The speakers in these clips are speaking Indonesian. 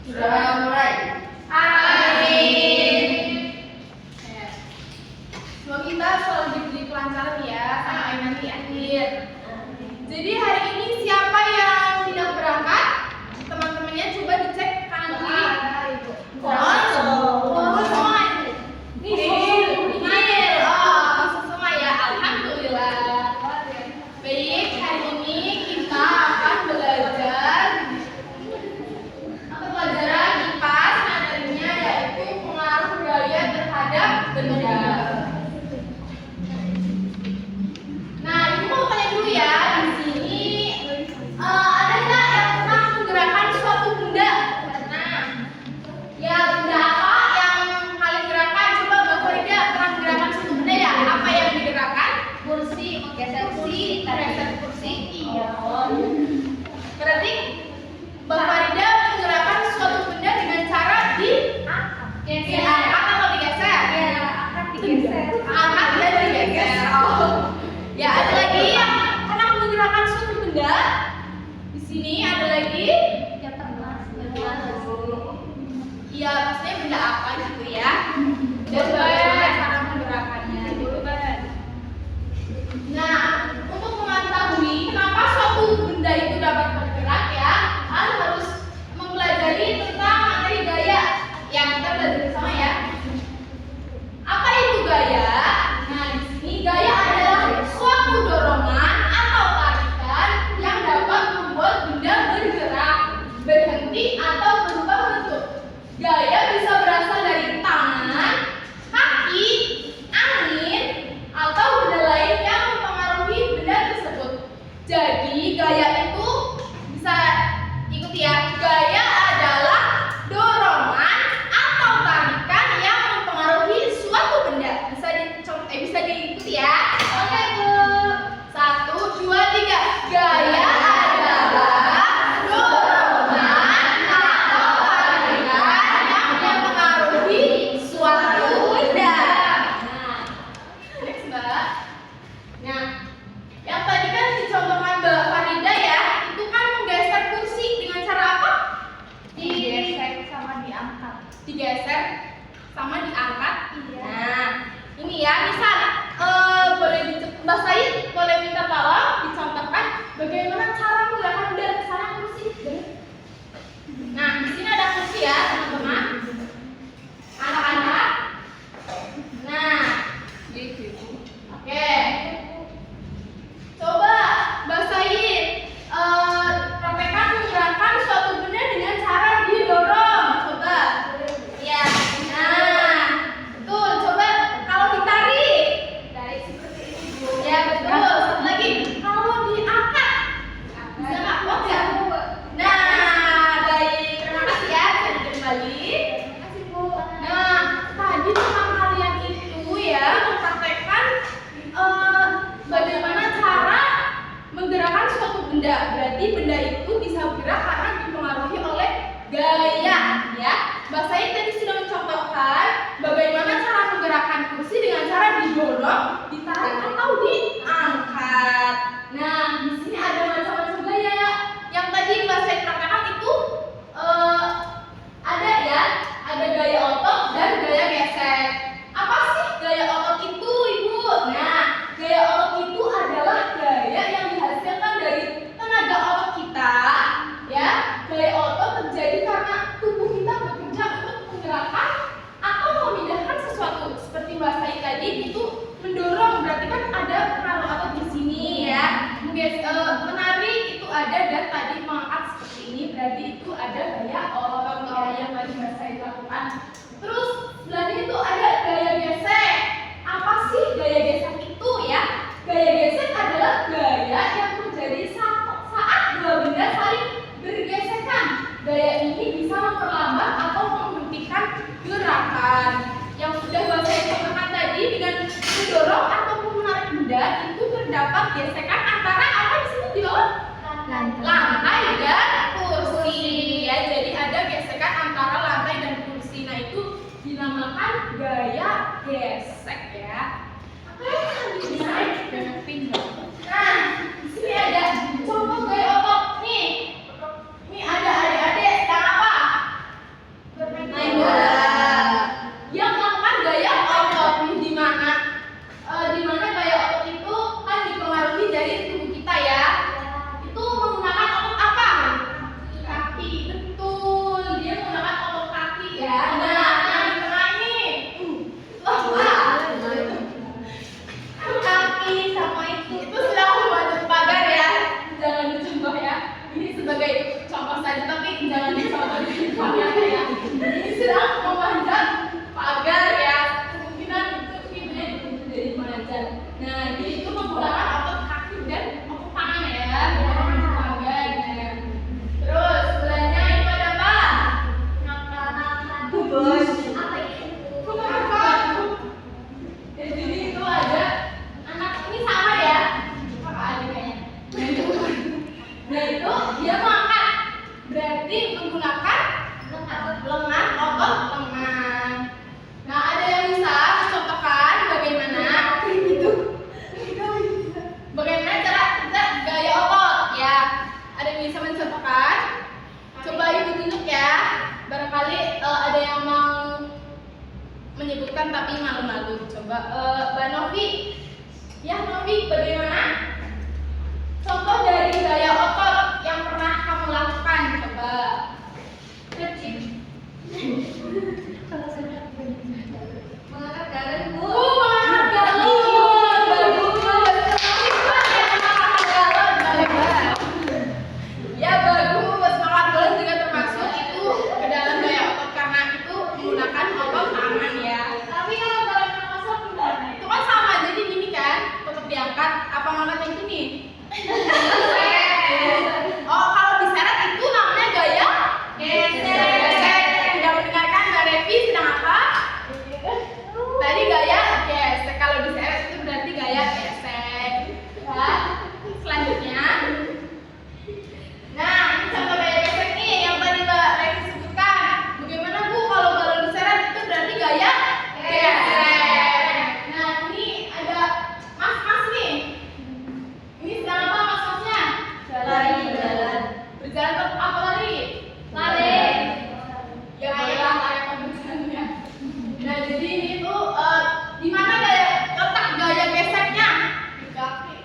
Sudah mulai. Amin. Semoga kita selalu diberi kelancaran ya sampai nanti akhir. Jadi hari ini siapa yang tidak berangkat? Teman-temannya coba dicek kanan kiri. Semua. Masuk semua ya. Alhamdulillah. Baik, hari ini kita akan belajar pelajaran IPA, materinya yaitu pengaruh gaya terhadap benda. Nah, ibu mau tanya dulu ya, di sini ada nggak yang pernah menggerakkan suatu benda? Nah, ya benda apa yang kalian gerakan? Coba Mbak Farida pernah menggerakkan suatu benda ya? Apa yang digerakkan? Kursi, menggeser kursi, Menggeser kursi. Iya. Berarti Mbak Farida menggerakkan suatu benda dengan cara diangkat atau digeser? Ya, akan digeser. Angkat dan digeser. Oh. Ya, ada lagi yang pernah menggerakkan suatu benda? Di sini ada lagi? Ya pernah. Iya, maksudnya benda apa gitu ya? Dan bagaimana cara menggerakkannya gitu kan? Nah, untuk mengetahui kenapa suatu benda itu dapat bergerak ya, kalian harus mempelajari tentang materi gaya yang kita belajar bersama ya. Apa itu gaya? Nah, di sini gaya adalah suatu dorongan atau tarikan yang dapat membuat benda bergerak, berhenti atau berubah bentuk. Gaya bisa berasal dari tangan, kaki, angin, atau benda lain yang mempengaruhi benda tersebut. Jadi gaya itu bisa ikuti ya. Gaya adalah dorongan atau tarikan yang mempengaruhi suatu benda. Bisa diikuti ya. Oke Bu. 1, 2, 3. Gaya adalah dorongan atau tarikan yang mempengaruhi suatu benda. Nah, next Mbak. Nah, yang tadi kan dicontohkan Mbak Farida ya, itu kan menggeser kursi dengan cara apa? Digeser sama diangkat. Digeser sama diangkat. Iya. Nah, ini ya, misal Mbak Said boleh minta tolong dicontohkan bagaimana cara menggerakkan benda ke sana kursi. Nah, di sini ada kursi ya, teman-teman. Anak-anak. Nah, oke. Coba Mbak Said praktekkan menggerakkan suatu benda dengan cara didorong. Coba. Ya. Nah, betul. Coba kalau ditarik. Tarik seperti ini, Bu. Ya, betul. Satu lagi. Kalau diangkat. Bisa nggak kuat ya? Nah, baik. Terima kasih ya. Bisa kembali. Terima kasih Bu. Nah, tadi tentang kalian itu ya mempraktekkan bagaimana cara menggerakkan suatu benda. Berarti benda itu bisa bergerak karena dipengaruhi oleh gaya, ya. Mbak Said tadi sudah mencontohkan bagaimana cara menggerakkan kursi dengan cara didorong, ditarik atau diangkat. Nah, di sini ada macam-macam gaya. Yang tadi Mbak Said praktekkan itu ada ya, ada gaya otot dan gaya gesek. Apa sih gaya otot itu, Ibu? Nah, gaya otot itu adalah gaya yang dihasilkan dari tenaga otot kita, ya. Gaya otot terjadi karena tubuh kita bekerja untuk menggerakkan atau memindahkan sesuatu. Seperti Mbak Said tadi itu mendorong, berarti kan ada pengaruh otot di sini ya. Menarik itu ada, dan tadi mengangkat seperti ini berarti itu ada gaya otot yang tadi Mbak Said lakukan. Terus selanjutnya itu ada gaya gesek. Apa sih gaya gesek itu ya? Gaya gesek adalah gaya yang terjadi saat dua benda saling bergesekan. Gaya ini bisa memperlambat atau menghentikan gerakan. Yang sudah Mbak Said contohkan tadi, dengan mendorong ataupun menarik benda itu terdapat gesekan antara apa disebut di bawah? Lantai dan kursi ya. Jadi ada gesekan antara lantai dan kursi. Nah, itu dinamakan gaya gesek ya. Oke, bisa. Nah, di sini ada contoh gaya otot nih. Ini ada adik-adik sedang apa? tunjuk ya. Barangkali ada yang mau menyebutkan tapi malu-malu. Coba Mbak Novi. Ya Novi, bagaimana? Contoh dari gaya otot yang pernah kamu lakukan. Coba. Kecil. Kalau saya mengangkat galon, Bu. Mengangkat galon. Bagus. Ya bagus, mengangkat galon juga termasuk itu ke dalam gaya otot karena itu menggunakan otot tangan ya. Tapi kalau galonnya kosong gimana? Itu kan sama, jadi gini kan, tetap diangkat. Apa ngangkat yang gini? Oh, kalau diseret itu namanya gaya gesek. Tidak mendengarkan Mbak Revi sedang apa? Tadi gaya gesek. Kalau diseret itu berarti gaya gesek. Ya. Selanjutnya. Nah, ini contoh gaya gesek nih yang tadi Mbak Revi sebutkan. Bagaimana Bu kalau diseret itu berarti gaya gesek. Nah, ini ada mas nih. Ini sedang apa mas-masnya? Jalan. Berjalan apa lari? Lari. Ya kayak pembicaranya. Nah, jadi ini tuh di mana letak gaya geseknya? Di kaki.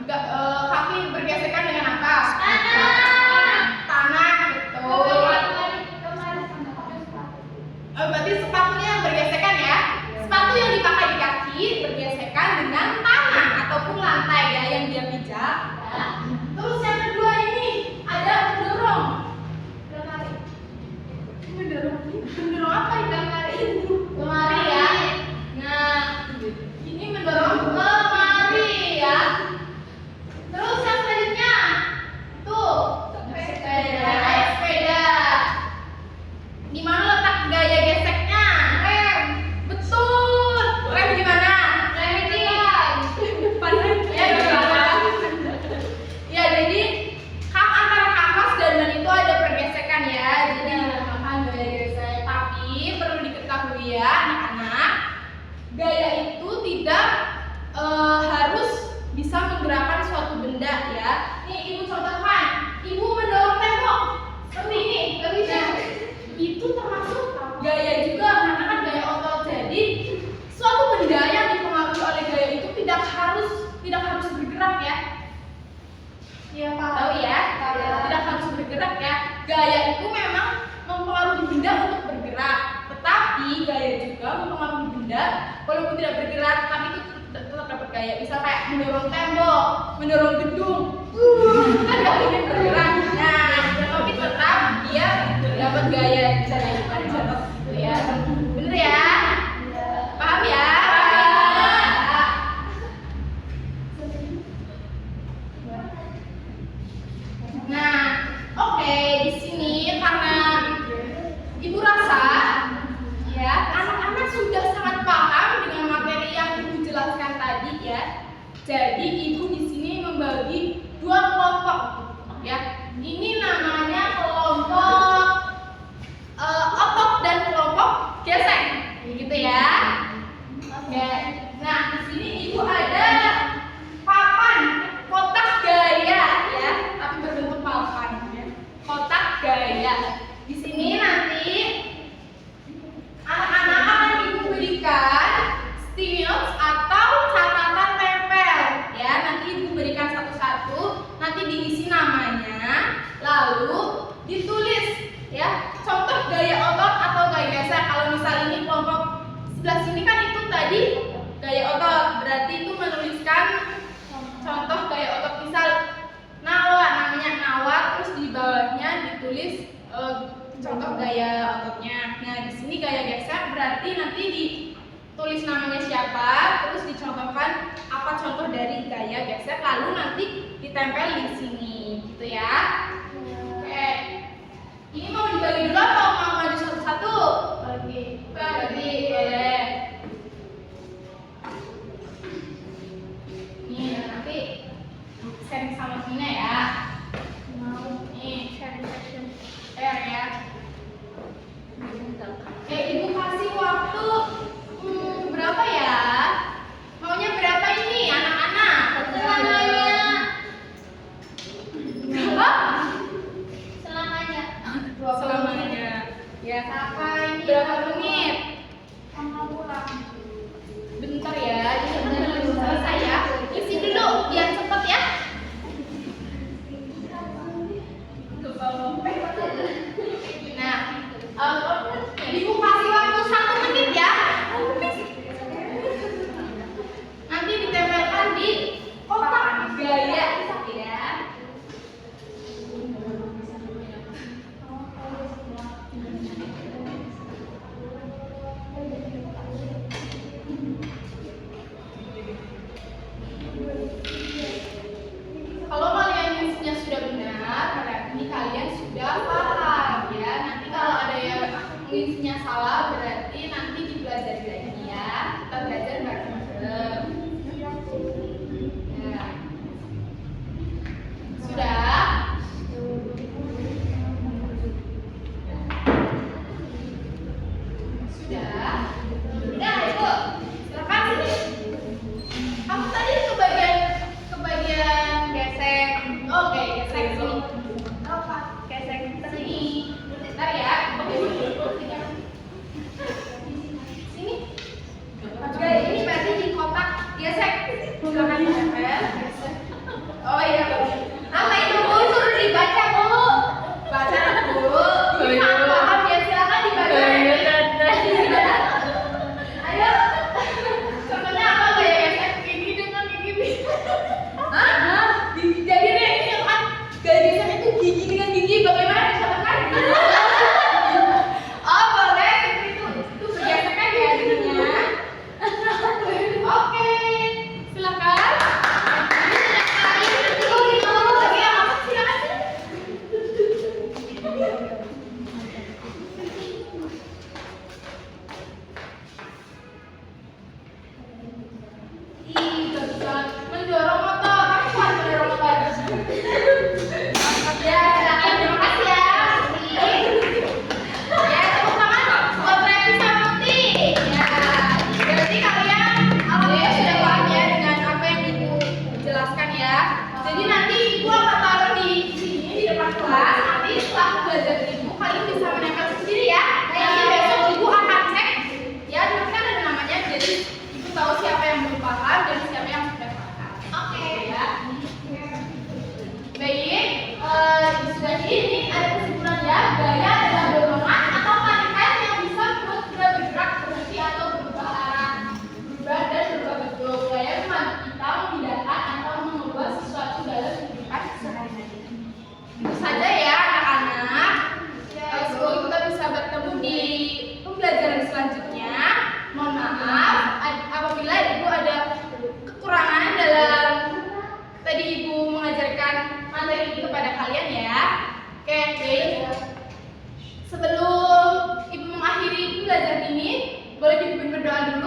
Kaki bergesekan dengan apa? Tanah, betul. Berarti sepatunya yang bergesekan ya. Sepatu yang dipakai di kaki bergesekan dengan tanah ataupun lantai ya yang dia pijak. Terus yang kedua ini ada mendorong. Mendorong apa itu? Lemari ya. Nah, ini mendorong lemari ya. Terus yang selanjutnya tuh sepeda. Di mana letak gaya geseknya? Rem. Betul. Rem di mana? Rem di depan. Ya, di belakang. Ya, jadi antara kanvas dan ban itu ada pergesekan ya. Jadi dinamakan gaya gesek. Tapi perlu diketahui ya anak-anak, gaya itu tidak harus bisa menggerakkan suatu benda ya. Nih ibu contohkan, ibu mendorong tembok seperti ini, nggak bisa. Itu termasuk gaya juga karena kan gaya otot. Jadi suatu benda yang dipengaruhi oleh gaya itu tidak harus bergerak ya. Iya, Pak. Tahu ya? Tidak harus bergerak ya. Gaya itu memang mempengaruhi benda untuk bergerak, tetapi gaya juga mempengaruhi benda walaupun tidak bergerak, tapi itu tetap dapat gaya. Bisa kayak mendorong tembok, mendorong gedung, kan gak ingin bergerak. Nah, tapi tetap dia dapat gaya. Bisa dilakukan contoh gitu ya. Bener ya? Paham ya? Nah, oke, di sini karena ibu rasa ya anak-anak sudah sangat paham dengan materi yang ibu jelaskan tadi ya. Jadi ibu di sini membagi dua kelompok ya. Ini namanya kelompok otot dan kelompok gesek, gitu ya. Oke. Nah, di sini ibu ada papan kotak gaya ya, tapi berbentuk papan ya. Kotak gaya. Di sini nanti anak-anak akan ibu berikan sticky notes atau catatan tempel ya. Nanti ibu berikan satu-satu, nanti diisi namanya, lalu ditulis ya. Contoh gaya otot atau gaya gesek. Kalau misal ini kelompok sebelah sini kan itu tadi gaya otot, berarti itu menuliskan contoh gaya otot. Misal nawa, namanya nawa, terus di bawahnya ditulis contoh gaya ototnya. Nah, di sini gaya gesek berarti nanti ditulis namanya siapa, terus dicontohkan apa contoh dari gaya gesek, lalu nanti ditempel di sini, gitu ya. Oke. Ini mau dibagi dulu atau mau maju satu-satu? Bagi, boleh. Nih, nanti sharing sama Tina ya. Mau nih sharing section share ya. Oke, ibu kasih waktu berapa ya? Maunya berapa ini anak-anak? Berapa? selamanya. Ya. Sampai ini Berapa menit? sama pulang. Bentar ya, jadi benar belum selesai ya. Isi dulu biar cepet ya. Nah, Ibu kasih waktu 1 menit ya. Nanti ditempelkan di kotak gaya ya. Kalau kalian misinya sudah benar, berarti kalian sudah paham ya. Nanti kalau ada yang misinya salah, berarti nanti dipelajari lagi ya. Kita belajar bareng-bareng. Ya. Sudah? Sudah? Udah, Ibu. Silakan sini. Kamu tadi ke bagian gesek. Oke, gesek sini. Apa? Gesek sini. Bentar ya. Sini. Oke, ini berarti di kotak gesek. Silakan ditempel. Oh iya. Apa itu Bu? Suruh dibaca Bu. Baca Bu. Ini paham ya, silakan dibaca. Ayo. Contohnya apa gaya gesek? Gigi dengan gigi. Hah? Jadi deh ini kan gaya gesek itu gigi dengan gigi. Bagaimana dicontohkan? Oh boleh itu bergesekkan ya giginya. Oke, silakan. Mendorong motor, kamu kuat mendorong motor. Ya, silakan, terima kasih ya. Ya, tepuk tangan buat Revisa Putih. Ya, berarti kalian alhamdulillah sudah paham ya dengan apa yang Ibu jelaskan ya. Jadi nanti Ibu akan taruh di sini di depan kelas. Nanti setelah belajar Ibu, kalian bisa menempel sendiri ya. Nanti besok Ibu akan cek. Ya, nanti kan ada namanya. Jadi Ibu tahu siapa yang belum paham dan siapa yang sudah paham. Oke ya. Baik, sudah ini ada kesimpulan ya. Gaya adalah dorongan atau tarikan yang bisa membuat benda bergerak, berhenti atau berubah arah, berubah dan berubah bentuk. Gaya membantu kita memindahkan atau mengubah sesuatu dalam kehidupan sehari-hari. Itu saja ya anak-anak. Semoga kita bisa bertemu di pembelajaran selanjutnya. Mohon maaf apabila Ibu ada kekurangan dalam tadi Ibu mengajarkan materi ini kepada kalian ya. Oke, baik. Sebelum Ibu mengakhiri pembelajaran ini, boleh dipimpin berdoa dulu.